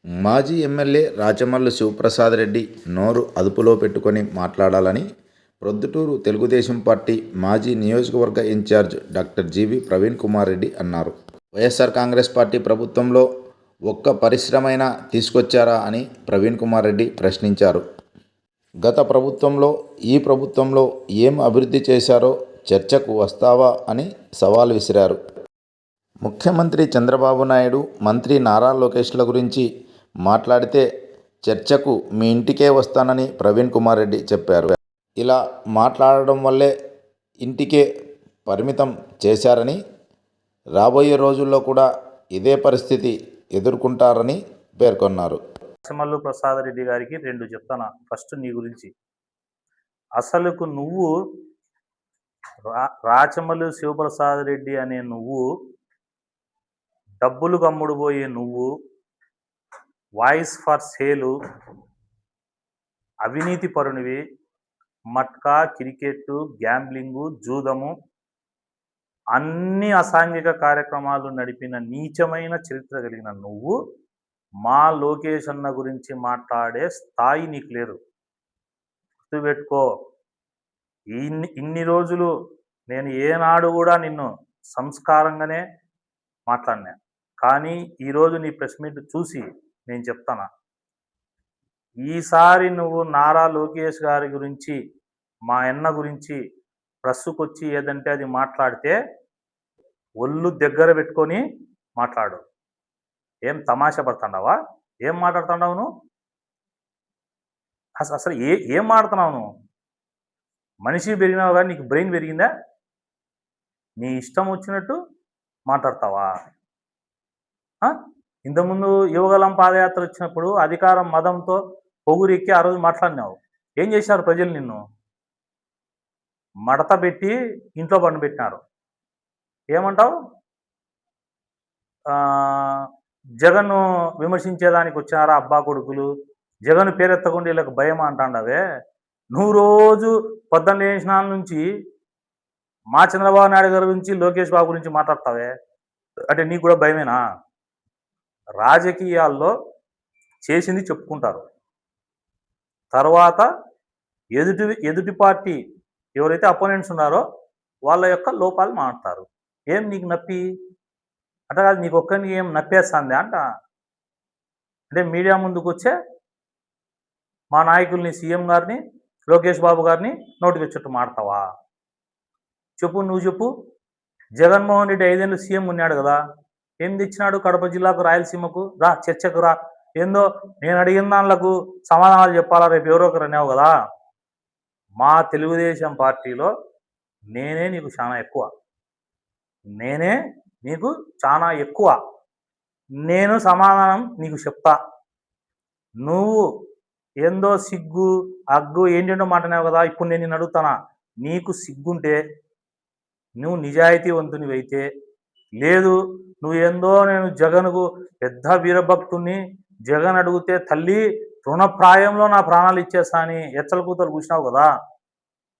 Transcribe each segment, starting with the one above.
మాజీ ఎమ్మెల్యే రాచమల్లు శివప్రసాద్ రెడ్డి నోరు అదుపులో పెట్టుకొని మాట్లాడాలని ప్రొద్దుటూరు తెలుగుదేశం పార్టీ మాజీ నియోజకవర్గ ఇన్ఛార్జ్ డాక్టర్ జీవి ప్రవీణ్ కుమార్ రెడ్డి అన్నారు. వైఎస్ఆర్ కాంగ్రెస్ పార్టీ ప్రభుత్వంలో ఒక్క పరిశ్రమైనా తీసుకొచ్చారా అని ప్రవీణ్ కుమార్ రెడ్డి ప్రశ్నించారు. గత ప్రభుత్వంలో, ఈ ప్రభుత్వంలో ఏం అభివృద్ధి చేశారో చర్చకు వస్తావా అని సవాల్ విసిరారు. ముఖ్యమంత్రి చంద్రబాబు నాయుడు, మంత్రి నారా లోకేష్ల గురించి మాట్లాడితే చర్చకు మీ ఇంటికే వస్తానని ప్రవీణ్ కుమార్ రెడ్డి చెప్పారు. ఇలా మాట్లాడడం వల్లే ఇంటికే పరిమితం చేశారని, రాబోయే రోజుల్లో కూడా ఇదే పరిస్థితి ఎదుర్కొంటారని పేర్కొన్నారు. రాచమల్లు ప్రసాద్ రెడ్డి గారికి 2 చెప్తాను. ఫస్ట్ నీ గురించి. అసలుకు నువ్వు రాచమల్లు శివప్రసాద్ రెడ్డి అనే నువ్వు, డబ్బులు కమ్ముడుపోయే నువ్వు, వాయిస్ ఫర్ సేలు, అవినీతి పరునివి, మట్కా, క్రికెట్, గ్యాంబ్లింగు, జూదము, అన్ని అసాంఘిక కార్యక్రమాలు నడిపిన నీచమైన చరిత్ర కలిగిన నువ్వు మా లోకేష్ అన్న గురించి మాట్లాడే స్థాయి నీకు లేదు. గుర్తుపెట్టుకో. ఇన్ని రోజులు నేను ఏనాడు కూడా నిన్ను సంస్కారంగానే మాట్లాడినా. కానీ ఈరోజు నీ ప్రెస్ మీట్ చూసి నేను చెప్తాను, ఈసారి నువ్వు నారా లోకేష్ గారి గురించి, మా అన్న గురించి ప్రెస్సుకొచ్చి ఏదంటే అది మాట్లాడితే ఒళ్ళు దగ్గర పెట్టుకొని మాట్లాడు. ఏం తమాషా పడుతున్నావా? ఏం మాట్లాడుతున్నావు నువ్వు? అసలు ఏం మాట్లాడుతున్నావు నువ్వు? మనిషి పెరిగినావు కానీ నీకు బ్రెయిన్ పెరిగిందా? నీ ఇష్టం వచ్చినట్టు మాట్లాడతావా? ఇంతకుముందు యువగలం పాదయాత్ర వచ్చినప్పుడు అధికారం మదంతో పొగురెక్కి ఆ రోజు మాట్లాడినావు. ఏం చేశారు ప్రజలు? నిన్ను మడత పెట్టి ఇంట్లో పండుబెట్టినారు. ఏమంటావు? జగన్ను విమర్శించేదానికి వచ్చారా అబ్బా కొడుకులు? జగన్ పేరెత్తకుండా వీళ్ళకి భయం అంటాండవే. నువ్వు రోజు పొద్దున్న లేచినాల నుంచి మా చంద్రబాబు నాయుడు గారి గురించి, లోకేష్ బాబు గురించి మాట్లాడతావే. అంటే నీకు కూడా భయమేనా? రాజకీయాల్లో చేసింది చెప్పుకుంటారు, తర్వాత ఎదుటి పార్టీ ఎవరైతే అపోనెంట్స్ ఉన్నారో వాళ్ళ యొక్క లోపాలు మాట్లాడతారు. ఏం నీకు నప్పి? అంటే కాదు, నీకు ఒక్కరికి ఏం నప్పేస్తుంది అంట? అంటే మీడియా ముందుకు వచ్చే మా నాయకుల్ని, సీఎం గారిని, లోకేష్ బాబు గారిని నోటికి వచ్చేట్టు మాడతావా? చెప్పు, నువ్వు చెప్పు. జగన్మోహన్ రెడ్డి 5 ఏళ్ళు సీఎం ఉన్నాడు కదా, ఏం తెచ్చినాడు కడప జిల్లాకు, రాయలసీమకు? రా చర్చకు రా. ఏందో నేను అడిగిన దానిలకు సమాధానాలు చెప్పాలా రేపు ఎవరో ఒకరు అనేవు కదా. మా తెలుగుదేశం పార్టీలో నేనే నీకు చాలా ఎక్కువ. నేను సమాధానం నీకు చెప్తా. నువ్వు ఏందో సిగ్గు, అగ్గు ఏంటంటో మాట్లాడినావు కదా. ఇప్పుడు నేను నిన్ను అడుగుతానా, నీకు సిగ్గుంటే, నువ్వు నిజాయితీవంతునివైతే, లేదు నువ్వు ఏందో నేను జగన్కు పెద్ద వీరభక్తుని, జగన్ అడిగితే తల్లి తృణప్రాయంలో నా ప్రాణాలు ఇచ్చేస్తా అని ఎచ్చల కూతలు కూర్చున్నావు కదా.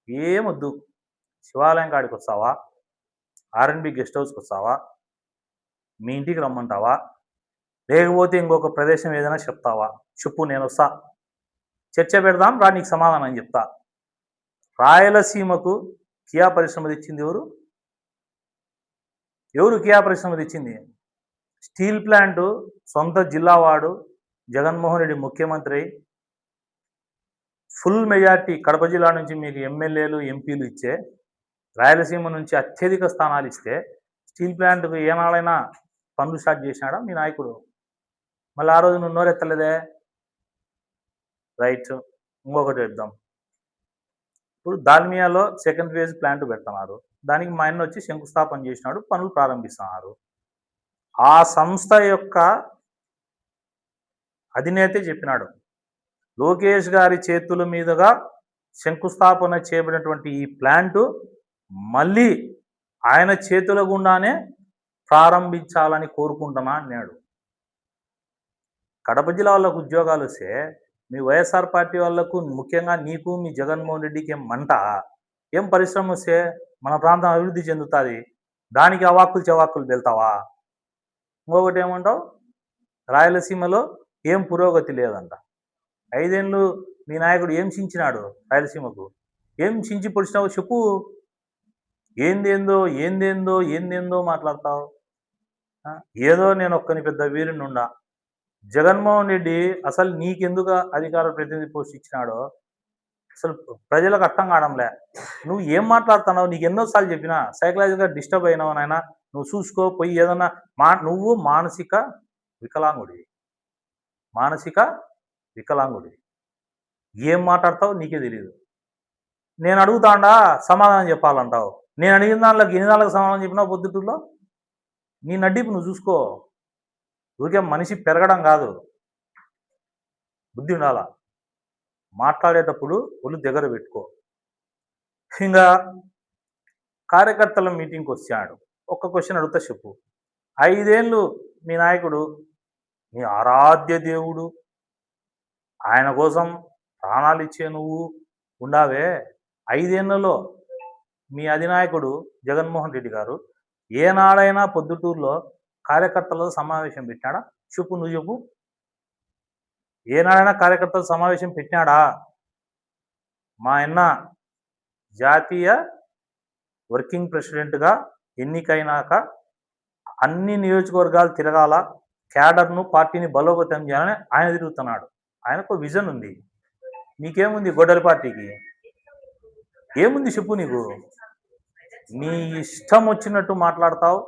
ఏమొద్దు, శివాలయం కాడికి వస్తావా? ఆర్ఎన్బి గెస్ట్ హౌస్కి వస్తావా? మీ ఇంటికి రమ్మంటావా? లేకపోతే ఇంకొక ప్రదేశం ఏదైనా చెప్తావా? చెప్పు, నేను వస్తా. చర్చ పెడదాం రా, నీకు సమాధానం చెప్తా. రాయలసీమకు కియా పరిశ్రమ తెచ్చింది ఎవరు? కియా పరిశ్రమ తెచ్చింది? స్టీల్ ప్లాంటు సొంత జిల్లావాడు జగన్మోహన్ రెడ్డి ముఖ్యమంత్రి, ఫుల్ మెజార్టీ కడప జిల్లా నుంచి మీకు ఎమ్మెల్యేలు, ఎంపీలు ఇచ్చే, రాయలసీమ నుంచి అత్యధిక స్థానాలు ఇస్తే స్టీల్ ప్లాంట్కు ఏనాడైనా పనులు స్టార్ట్ చేసినాడా మీ నాయకుడు? మళ్ళీ ఆ రోజు నువ్వు నోరెత్తలేదే. రైట్, ఇంకొకటి చెప్దాం. ఇప్పుడు దాల్మియాలో సెకండ్ ఫేజ్ ప్లాంట్ పెడుతున్నారు. దానికి మా ఆయన వచ్చి శంకుస్థాపన చేసినాడు, పనులు ప్రారంభిస్తున్నారు. ఆ సంస్థ యొక్క అధినేతే చెప్పినాడు, లోకేష్ గారి చేతుల మీదుగా శంకుస్థాపన చేయబడినటువంటి ఈ ప్లాంటు మళ్ళీ ఆయన చేతుల గుండానే ప్రారంభించాలని కోరుకుంటున్నా అన్నాడు. కడప జిల్లా వాళ్ళకు ఉద్యోగాలు వస్తే మీ వైఎస్ఆర్ పార్టీ వాళ్లకు, ముఖ్యంగా నీకు మీ జగన్మోహన్ రెడ్డికి ఏం మంట? ఏం పరిశ్రమ వస్తే మన ప్రాంతం అభివృద్ధి చెందుతుంది, దానికి అవాక్కులు చెవాక్కులు వెళ్తావా? ఇంకొకటి ఏమంటావు, రాయలసీమలో ఏం పురోగతి లేదంట. 5 ఏళ్ళు మీ నాయకుడు ఏం చించినాడు రాయలసీమకు? ఏం చించి పొడిచినావో చెప్పు. ఏందేందో, ఏందేందో, ఏందేందో మాట్లాడతావు. ఆ! ఏదో నేనొక్కని పెద్ద వీరుడినుండా. జగన్మోహన్ రెడ్డి అసలు నీకెందుకు అధికార ప్రతినిధి పోస్ట్ ఇచ్చినాడో అసలు ప్రజలకు అర్థం కావడంలే. నువ్వు ఏం మాట్లాడుతున్నావు? నీకు ఎన్నో సార్లు చెప్పినా సైకలాజికల్‌గా డిస్టర్బ్ అయినావు నాయనా. నువ్వు చూసుకో పోయి ఏదన్నా నువ్వు మానసిక వికలాంగుడివి. మానసిక వికలాంగుడివి. ఏం మాట్లాడతావో నీకే తెలీదు. నేను అడుగుతాండా సమాధానం చెప్పాలంటావు. నేను అడిగిన దాంట్లోకి ఎన్ని దాంట్లకు సమాధానం చెప్పినావు పొద్దుటూరులో? నీ నడ్డిపు నువ్వు చూసుకో. ఊరికే మనిషి పెరగడం కాదు. బుద్ధి ఉండాల. మాట్లాడేటప్పుడు ఒళ్ళు దగ్గర పెట్టుకో. ఇంగా కార్యకర్తల మీటింగ్‌కి వచ్చాడు. ఒక్క క్వెషన్ అడుగుతా చెప్పు. 5 ఏళ్ళు మీ నాయకుడు, మీ ఆరాధ్య దేవుడు, ఆయన కోసం ప్రాణాలిచ్చే నువ్వు ఉండావే. 5 ఏళ్లలో మీ అధినాయకుడు జగన్మోహన్ రెడ్డి గారు ఏనాడైనా పొద్దుటూరులో కార్యకర్తలతో సమావేశం పెట్టినాడా? చెప్పు, నువ్వు చెప్పు. ఏనాడైనా కార్యకర్తల సమావేశం పెట్టినాడా? మా అన్న జాతీయ వర్కింగ్ ప్రెసిడెంట్‌గా ఎన్నికైనాక అన్ని నియోజకవర్గాలు తిరగాల, క్యాడర్‌ను, పార్టీని బలోపేతం చేయాలని ఆయన తిరుగుతున్నాడు. ఆయనకు విజన్ ఉంది. నీకేముంది గొడ్డలి పార్టీకి? ఏముంది చెప్పు నీకు? నీ ఇష్టం వచ్చినట్టు మాట్లాడతావు.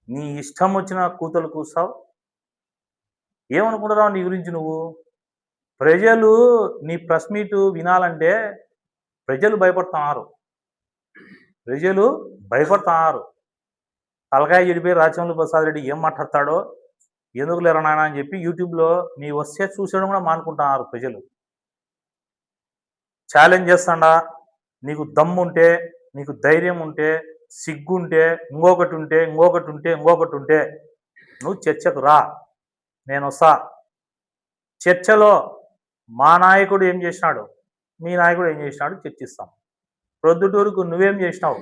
నీ ఇష్టం వచ్చిన కూతలు కూస్తావు. ఏమనుకుంటున్నావు నీ గురించి నువ్వు? ప్రజలు నీ ప్రెస్ మీట్ వినాలంటే ప్రజలు భయపడుతున్నారు. ప్రజలు భయపడుతున్నారు. తలకాయ చెడిపోయి రాచమల్లు ప్రసాద్ రెడ్డి ఏం మాట్లాడతాడో ఎందుకు లేరా నాయన అని చెప్పి యూట్యూబ్లో నీ వస్తే చూసేయడం కూడా మానుకుంటున్నారు ప్రజలు. ఛాలెంజ్ చేస్తాడా, నీకు దమ్ముంటే, నీకు ధైర్యం ఉంటే, సిగ్గుంటే, ఇంకొకటి ఉంటే, ఇంకొకటి ఉంటే, ఇంకొకటి ఉంటే నువ్వు చర్చకు రా, నేను వస్తా. చర్చలో మా నాయకుడు ఏం చేసినాడు, మీ నాయకుడు ఏం చేసినాడు చర్చిస్తాం. ప్రొద్దుటూరుకు నువ్వేం చేసినావు,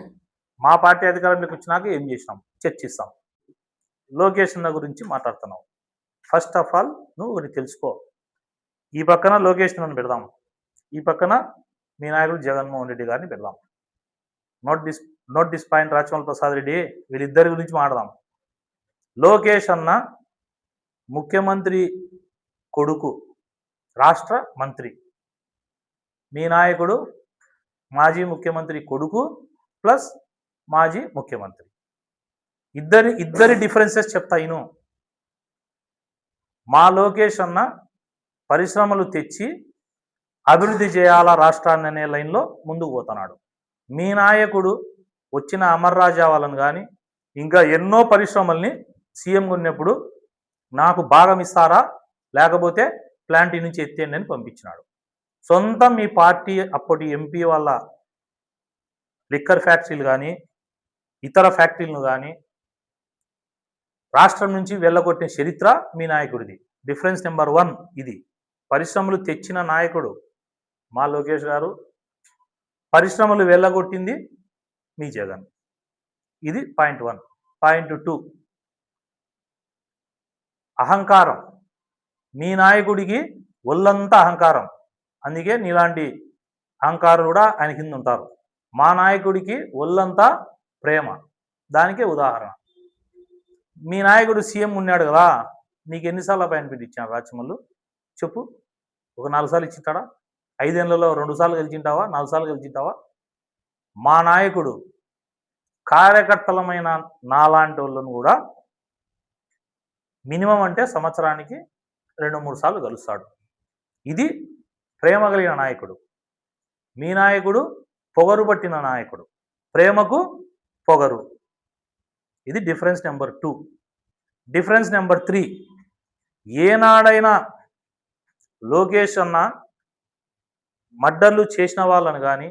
మా పార్టీ అధికారంలోకి వచ్చినాక ఏం చేసినాం చర్చిస్తాం. లోకేష్ అన్న గురించి మాట్లాడుతున్నావు. ఫస్ట్ ఆఫ్ ఆల్ నువ్వు ఒకటి తెలుసుకో. ఈ పక్కన లోకేష్ అన్నను పెడదాం, ఈ పక్కన మీ నాయకుడు జగన్మోహన్ రెడ్డి గారిని పెడదాం. Note this point Rachamallu Prasad Reddy, వీళ్ళిద్దరి గురించి మాట్లాడదాం. లోకేష్ అన్న ముఖ్యమంత్రి కొడుకు, రాష్ట్ర మంత్రి. మీ నాయకుడు మాజీ ముఖ్యమంత్రి కొడుకు ప్లస్ మాజీ ముఖ్యమంత్రి. ఇద్దరి డిఫరెన్సెస్ చెప్తా ఇను. మా లోకేష్ అన్న పరిశ్రమలు తెచ్చి అభివృద్ధి చేయాలా రాష్ట్రాన్ని అనే లైన్లో ముందుకు పోతున్నాడు. మీ నాయకుడు వచ్చిన అమర్ రాజా వాళ్ళని కానీ ఇంకా ఎన్నో పరిశ్రమల్ని సీఎంగా ఉన్నప్పుడు నాకు భాగం ఇస్తారా లేకపోతే ప్లాంట్ నుంచి ఎత్తేయండి అని పంపించినాడు. సొంతం మీ పార్టీ అప్పటి ఎంపీ వాళ్ళ లిక్కర్ ఫ్యాక్టరీలు కానీ ఇతర ఫ్యాక్టరీలను కానీ రాష్ట్రం నుంచి వెళ్ళగొట్టిన చరిత్ర మీ నాయకుడిది. డిఫరెన్స్ నెంబర్ 1 ఇది. పరిశ్రమలు తెచ్చిన నాయకుడు మా లోకేష్ గారు, పరిశ్రమలు వెళ్ళగొట్టింది మీ జగన్. ఇది పాయింట్ 1. పాయింట్ 2, అహంకారం. మీ నాయకుడికి ఒళ్ళంతా అహంకారం, అందుకే నీలాంటి అహంకారులు కూడా ఆయన కింద ఉంటారు. మా నాయకుడికి ఒళ్ళంతా ప్రేమ, దానికే ఉదాహరణ. మీ నాయకుడు సీఎం ఉన్నాడు కదా, నీకు ఎన్నిసార్లు అపాయింట్మెంట్ ఇచ్చాను రాచమల్లు చెప్పు? ఒక 4 సార్లు ఇచ్చింటాడా? 5 ఏళ్లలో 2 సార్లు గెలిచింటావా, 4 సార్లు గెలిచింటావా? మా నాయకుడు కార్యకర్తలమైన నాలాంటి వాళ్ళను కూడా మినిమం అంటే సంవత్సరానికి 2-3 సార్లు కలుస్తాడు. ఇది ప్రేమ కలిగిన నాయకుడు. మీ నాయకుడు పొగరు పట్టిన నాయకుడు, ప్రేమకు పొగరు. ఇది డిఫరెన్స్ నెంబర్ 2. డిఫరెన్స్ నెంబర్ 3, ఏనాడైనా లోకేష్ అన్న మర్డర్లు చేసిన వాళ్ళని కానీ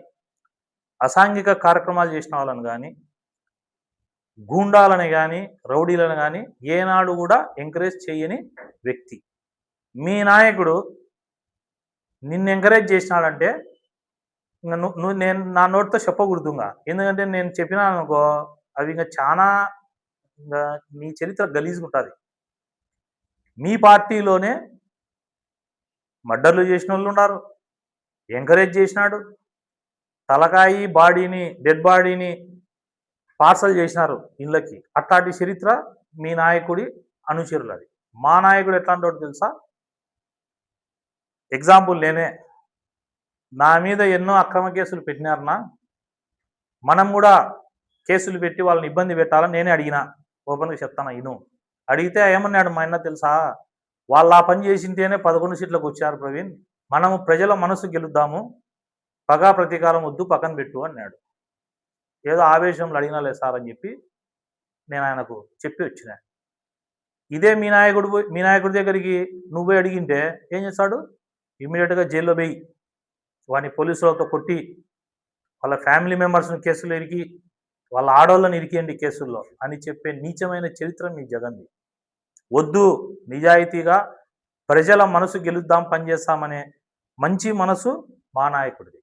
అసాంఘిక కార్యక్రమాలు చేసిన వాళ్ళని కానీ గూండాలని కానీ రౌడీలను కానీ ఏనాడు కూడా ఎంకరేజ్ చేయని వ్యక్తి. మీ నాయకుడు నిన్ను ఎంకరేజ్ చేసినాడంటే నేను నా నోటితో చెప్పకూడదుగా, ఎందుకంటే నేను చెప్పినాను అనుకో అవి ఇంకా చాలా నీ చరిత్ర గలీజ్గా ఉంటుంది. మీ పార్టీలోనే మర్డర్లు చేసిన వాళ్ళు ఉన్నారు, ఎంకరేజ్ చేసినాడు, తలకాయి బాడీని డెడ్ బాడీని పార్సల్ చేసినారు ఇళ్ళకి. అట్లాంటి చరిత్ర మీ నాయకుడి అనుచరులది. మా నాయకుడు ఎట్లాంటి వాడు తెలుసా? ఎగ్జాంపుల్ నేనే. నా మీద ఎన్నో అక్రమ కేసులు పెట్టినారన్నా, మనం కూడా కేసులు పెట్టి వాళ్ళని ఇబ్బంది పెట్టాలని నేనే అడిగినా. ఓపెన్గా చెప్తాను ఇను. అడిగితే ఏమన్నాడు మా అన్న తెలుసా? వాళ్ళు ఆ పని చేసింటేనే 11 సీట్లకు వచ్చారు ప్రవీణ్, మనము ప్రజల మనసు గెలుద్దాము, పగా ప్రతీకారం వద్దు, పక్కన పెట్టు అన్నాడు. ఏదో ఆవేశంలో అడిగినాలే సార్ అని చెప్పి నేను ఆయనకు చెప్పి వచ్చిన. ఇదే మీ నాయకుడి దగ్గరికి నువ్వే అడిగింటే ఏం చేస్తాడు? ఇమ్మీడియట్గా జైల్లో పోయి వాడిని పోలీసులతో కొట్టి, వాళ్ళ ఫ్యామిలీ మెంబర్స్ని కేసులు ఇరికి, వాళ్ళ ఆడవాళ్ళని ఇరికియండి కేసుల్లో అని చెప్పే నీచమైన చరిత్ర మీ జగన్ది. వద్దు, నిజాయితీగా ప్రజల మనసు గెలుద్దాం, పనిచేస్తామనే మంచి మనసు మా నాయకుడిది.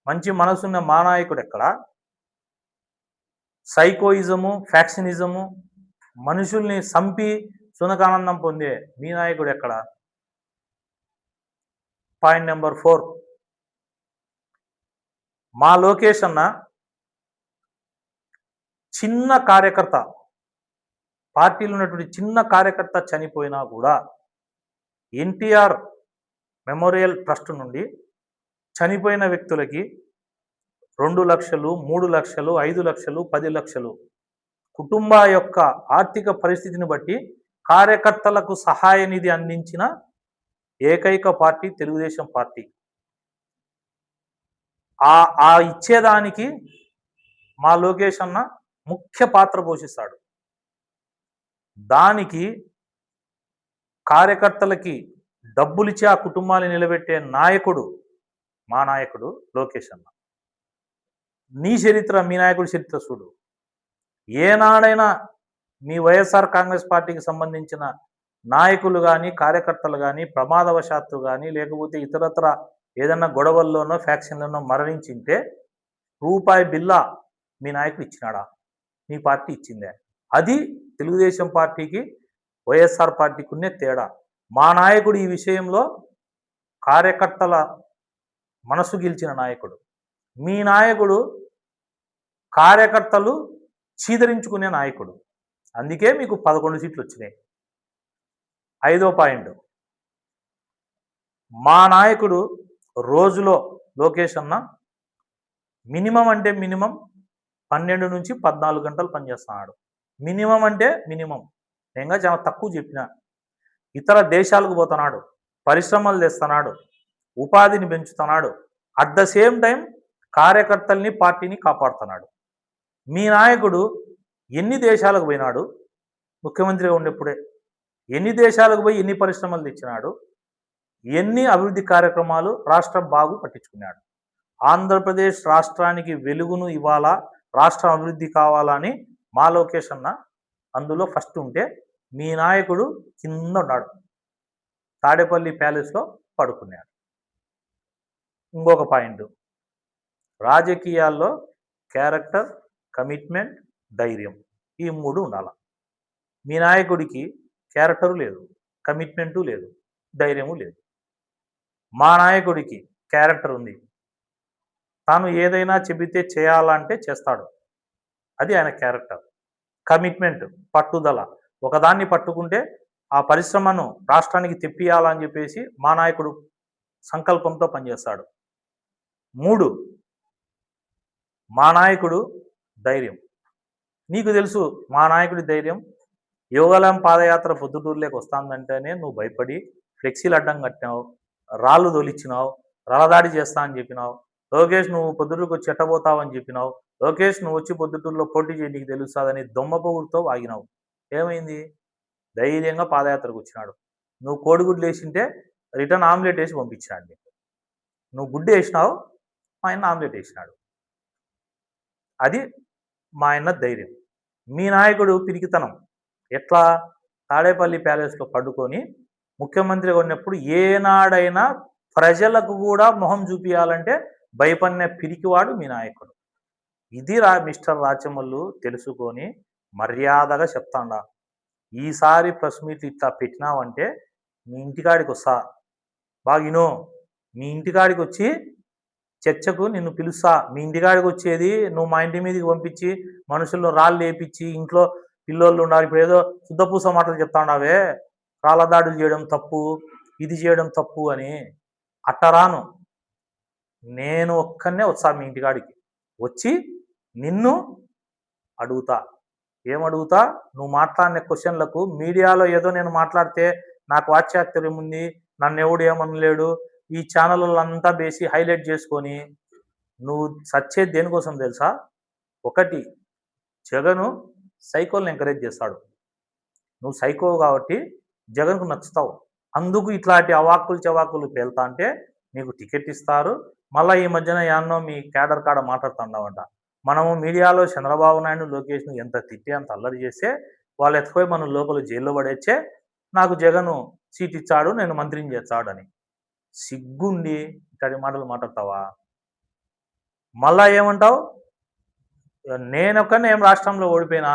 మంచి మనసున్న మా నాయకుడు ఎక్కడ? సైకోయిజము, ఫ్యాక్షనిజము, మనుషుల్ని చంపి సునకానందం పొందే మీ నాయకుడు ఎక్కడ? పాయింట్ నెంబర్ 4, మా లోకేష్ అన్న చిన్న కార్యకర్త, పార్టీలో ఉన్నటువంటి చిన్న కార్యకర్త చనిపోయినా కూడా ఎన్టీఆర్ మెమోరియల్ ట్రస్ట్ నుండి చనిపోయిన వ్యక్తులకి 2 లక్షలు, 3 లక్షలు, 5 లక్షలు, 10 లక్షలు కుటుంబ యొక్క ఆర్థిక పరిస్థితిని బట్టి కార్యకర్తలకు సహాయ నిధి అందించిన ఏకైక పార్టీ తెలుగుదేశం పార్టీ. ఆ ఇచ్చేదానికి మా లోకేష్ అన్న ముఖ్య పాత్ర పోషిస్తాడు. దానికి కార్యకర్తలకి డబ్బులిచ్చి ఆ కుటుంబాన్ని నిలబెట్టే నాయకుడు మా నాయకుడు లోకేష్ అన్న. నీ చరిత్ర, మీ నాయకుడి చరిత్ర చూడు. ఏనాడైనా మీ వైఎస్ఆర్ కాంగ్రెస్ పార్టీకి సంబంధించిన నాయకులు కానీ, కార్యకర్తలు కానీ ప్రమాదవశాత్తు కానీ, లేకపోతే ఇతరత్ర ఏదన్నా గొడవల్లోనో ఫ్యాక్షన్లోనో మరణించింటే రూపాయి బిల్లా మీ నాయకుడు ఇచ్చినాడా? మీ పార్టీ ఇచ్చిందే. అది తెలుగుదేశం పార్టీకి వైఎస్ఆర్ పార్టీకి ఉన్నే తేడా. మా నాయకుడు ఈ విషయంలో కార్యకర్తల మనసు గెలిచిన నాయకుడు. మీ నాయకుడు కార్యకర్తలు చీదరించుకునే నాయకుడు. అందుకే మీకు 11 సీట్లు వచ్చినాయి. 5వ పాయింట్, మా నాయకుడు రోజులో లోకేష్ అన్న మినిమం అంటే మినిమం 12 నుంచి 14 గంటలు పనిచేస్తున్నాడు. మినిమం అంటే మినిమం. నేను చాలా తక్కువ చెప్పిన. ఇతర దేశాలకు పోతున్నాడు, పరిశ్రమలు తెస్తున్నాడు, ఉపాధిని పెంచుతున్నాడు, అట్ ద సేమ్ టైం కార్యకర్తల్ని, పార్టీని కాపాడుతున్నాడు. మీ నాయకుడు ఎన్ని దేశాలకు పోయినాడు ముఖ్యమంత్రిగా ఉన్నప్పుడే? ఎన్ని దేశాలకు పోయి ఎన్ని పరిశ్రమలు తెచ్చినాడు? ఎన్ని అభివృద్ధి కార్యక్రమాలు రాష్ట్రం బాగు పట్టించుకున్నాడు? ఆంధ్రప్రదేశ్ రాష్ట్రానికి వెలుగును ఇవ్వాలా, రాష్ట్రం అభివృద్ధి కావాలని మా లోకేష్ అన్న అందులో ఫస్ట్ ఉంటే, మీ నాయకుడు కింద ఉన్నాడు, తాడేపల్లి ప్యాలెస్లో పడుకున్నాడు. ఇంకొక పాయింట్, రాజకీయాల్లో క్యారెక్టర్, కమిట్మెంట్, ధైర్యం, ఈ 3 ఉండాలి. మీ నాయకుడికి క్యారెక్టరు లేదు, కమిట్మెంటు లేదు, ధైర్యము లేదు. మా నాయకుడికి క్యారెక్టర్ ఉంది. తాను ఏదైనా చెబితే చేయాలంటే చేస్తాడు, అది ఆయన క్యారెక్టర్. కమిట్మెంట్, పట్టుదల, ఒకదాన్ని పట్టుకుంటే ఆ పరిశ్రమను రాష్ట్రానికి తెప్పియాలని చెప్పేసి మా నాయకుడు సంకల్పంతో పనిచేస్తాడు. 3, మా నాయకుడు ధైర్యం. నీకు తెలుసు మా నాయకుడి ధైర్యం. యోగాలం పాదయాత్ర పొద్దుటూరులోకి వస్తుందంటేనే నువ్వు భయపడి ఫ్లెక్సీలు అడ్డం కట్టినావు, రాళ్ళు తోలిచ్చినావు, రలదాడి చేస్తా అని చెప్పినావు. లోకేష్ నువ్వు పొద్దుటూరుకు వచ్చి ఎట్టబోతావు అని చెప్పినావు. లోకేష్ నువ్వు వచ్చి పొద్దుటూరులో పోటీ చేయి, నీకు తెలుస్తుందని దొమ్మపగురుతో వాగినావు. ఏమైంది? ధైర్యంగా పాదయాత్రకు వచ్చినాడు. నువ్వు కోడిగుడ్లు వేసింటే రిటర్న్ ఆమ్లెట్ వేసి పంపించినాడు నీకు. నువ్వు గుడ్డు వేసినావు, మా ఆయన ఆమ్లెట్ వేసినాడు. అది మా ఆయన ధైర్యం. మీ నాయకుడు పిరికితనం. ఎట్లా? తాడేపల్లి ప్యాలెస్లో పడుకొని ముఖ్యమంత్రిగా ఉన్నప్పుడు ఏనాడైనా ప్రజలకు కూడా మొహం చూపించాలంటే భయపడిన పిరికివాడు మీ నాయకుడు. ఇది మిస్టర్ రాచమల్లు తెలుసుకొని మర్యాదగా చెప్తాండా. ఈసారి ప్రెస్ మీట్ ఇట్లా పెట్టినావంటే మీ ఇంటికాడికి వస్తా, బాగా విను. మీ ఇంటికాడికి వచ్చి చర్చకు నిన్ను పిలుస్తా. మీ ఇంటికాడికి వచ్చేది నువ్వు మా ఇంటి మీదకి పంపించి మనుషులను రాళ్ళు లేపించి ఇంట్లో పిల్లోళ్ళు ఉండాలి. ఇప్పుడు ఏదో శుద్ధపూస మాటలు చెప్తా ఉన్నావే, రాళ్ళ దాడులు చేయడం తప్పు, ఇది చేయడం తప్పు అని. అట్ట రాను. నేను ఒక్కనే వస్తా మీ ఇంటికాడికి. వచ్చి నిన్ను అడుగుతా. ఏమడుగుతా? నువ్వు మాట్లాడిన క్వశ్చన్లకు మీడియాలో ఏదో నేను మాట్లాడితే నాకు వాక్చాతుర్యం ఉంది, నన్నెవడు ఏమనలేడు, ఈ ఛానళ్ళంతా వేసి హైలైట్ చేసుకొని నువ్వు సచ్చేది దేనికోసం తెలుసా? ఒకటి, జగను సైకోల్ని ఎంకరేజ్ చేస్తాడు. నువ్వు సైకో కాబట్టి జగన్కు నచ్చుతావు. అందుకు ఇట్లాంటి అవాక్కులు చవాకులు పేలుతా అంటే నీకు టికెట్ ఇస్తారు. మళ్ళీ ఈ మధ్యన యాన్నో మీ క్యాడర్ కాడ మాట్లాడుతున్నావంట. మనము మీడియాలో చంద్రబాబు నాయుడు లోకేష్ను ఎంత తిట్టి అంత అల్లరి చేస్తే వాళ్ళు ఎత్తుపోయి మనం లోపల జైల్లో పడేచ్చే నాకు జగను సీట్ ఇచ్చాడు, నేను మంత్రిని చేస్తాడు అని. సిగ్గుండి ఇట్లాంటి మాటలు మాట్లాడతావా? మళ్ళా ఏమంటావు? నేనొక్కనే ఏం రాష్ట్రంలో ఓడిపోయినా,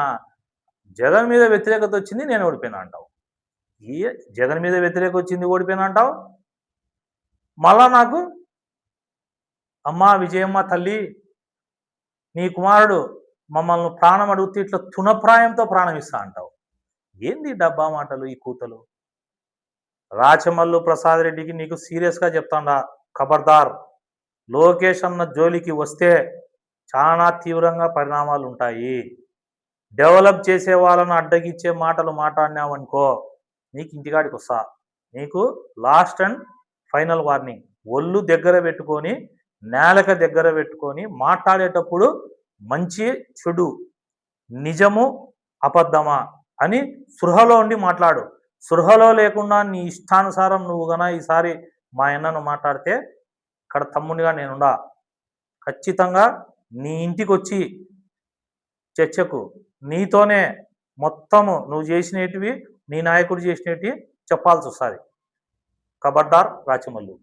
జగన్ మీద వ్యతిరేకత వచ్చింది నేను ఓడిపోయినా అంటావు. ఈ జగన్ మీద వ్యతిరేకత వచ్చింది ఓడిపోయినా అంటావు. మళ్ళా నాకు అమ్మా విజయమ్మ తల్లి, నీ కుమారుడు మమ్మల్ని ప్రాణం అడిగితే ఇట్లా తునప్రాయంతో ప్రాణం ఇస్తా అంటావు. ఏంది డబ్బా మాటలు, ఈ కూతలు? రాచమల్లు ప్రసాద్ రెడ్డికి నీకు సీరియస్గా చెప్తాండా, ఖబర్దార్. లోకేష్ అన్న జోలికి వస్తే చాలా తీవ్రంగా పరిణామాలు ఉంటాయి. డెవలప్ చేసే వాళ్ళను అడ్డగిచ్చే మాటలు మాట్లాడినావనుకో నీకు ఇంటికాడికి వస్తా. నీకు లాస్ట్ అండ్ ఫైనల్ వార్నింగ్. ఒళ్ళు దగ్గర పెట్టుకొని, నేలక దగ్గర పెట్టుకొని మాట్లాడేటప్పుడు మంచి చెడు, నిజము అబద్ధమా అని సృహలో ఉండి మాట్లాడు. సృహలో లేకుండా నీ ఇష్టానుసారం నువ్వు గన ఈసారి మా అన్నను మాట్లాడితే ఇక్కడ తమ్మునిగా నేనుండా. ఖచ్చితంగా నీ ఇంటికి వచ్చి చర్చకు నీతోనే మొత్తము నువ్వు చేసినటివి, నీ నాయకుడు చేసినవి చెప్పాల్సి వస్తుంది. ఖబర్దార్ రాచమల్లు.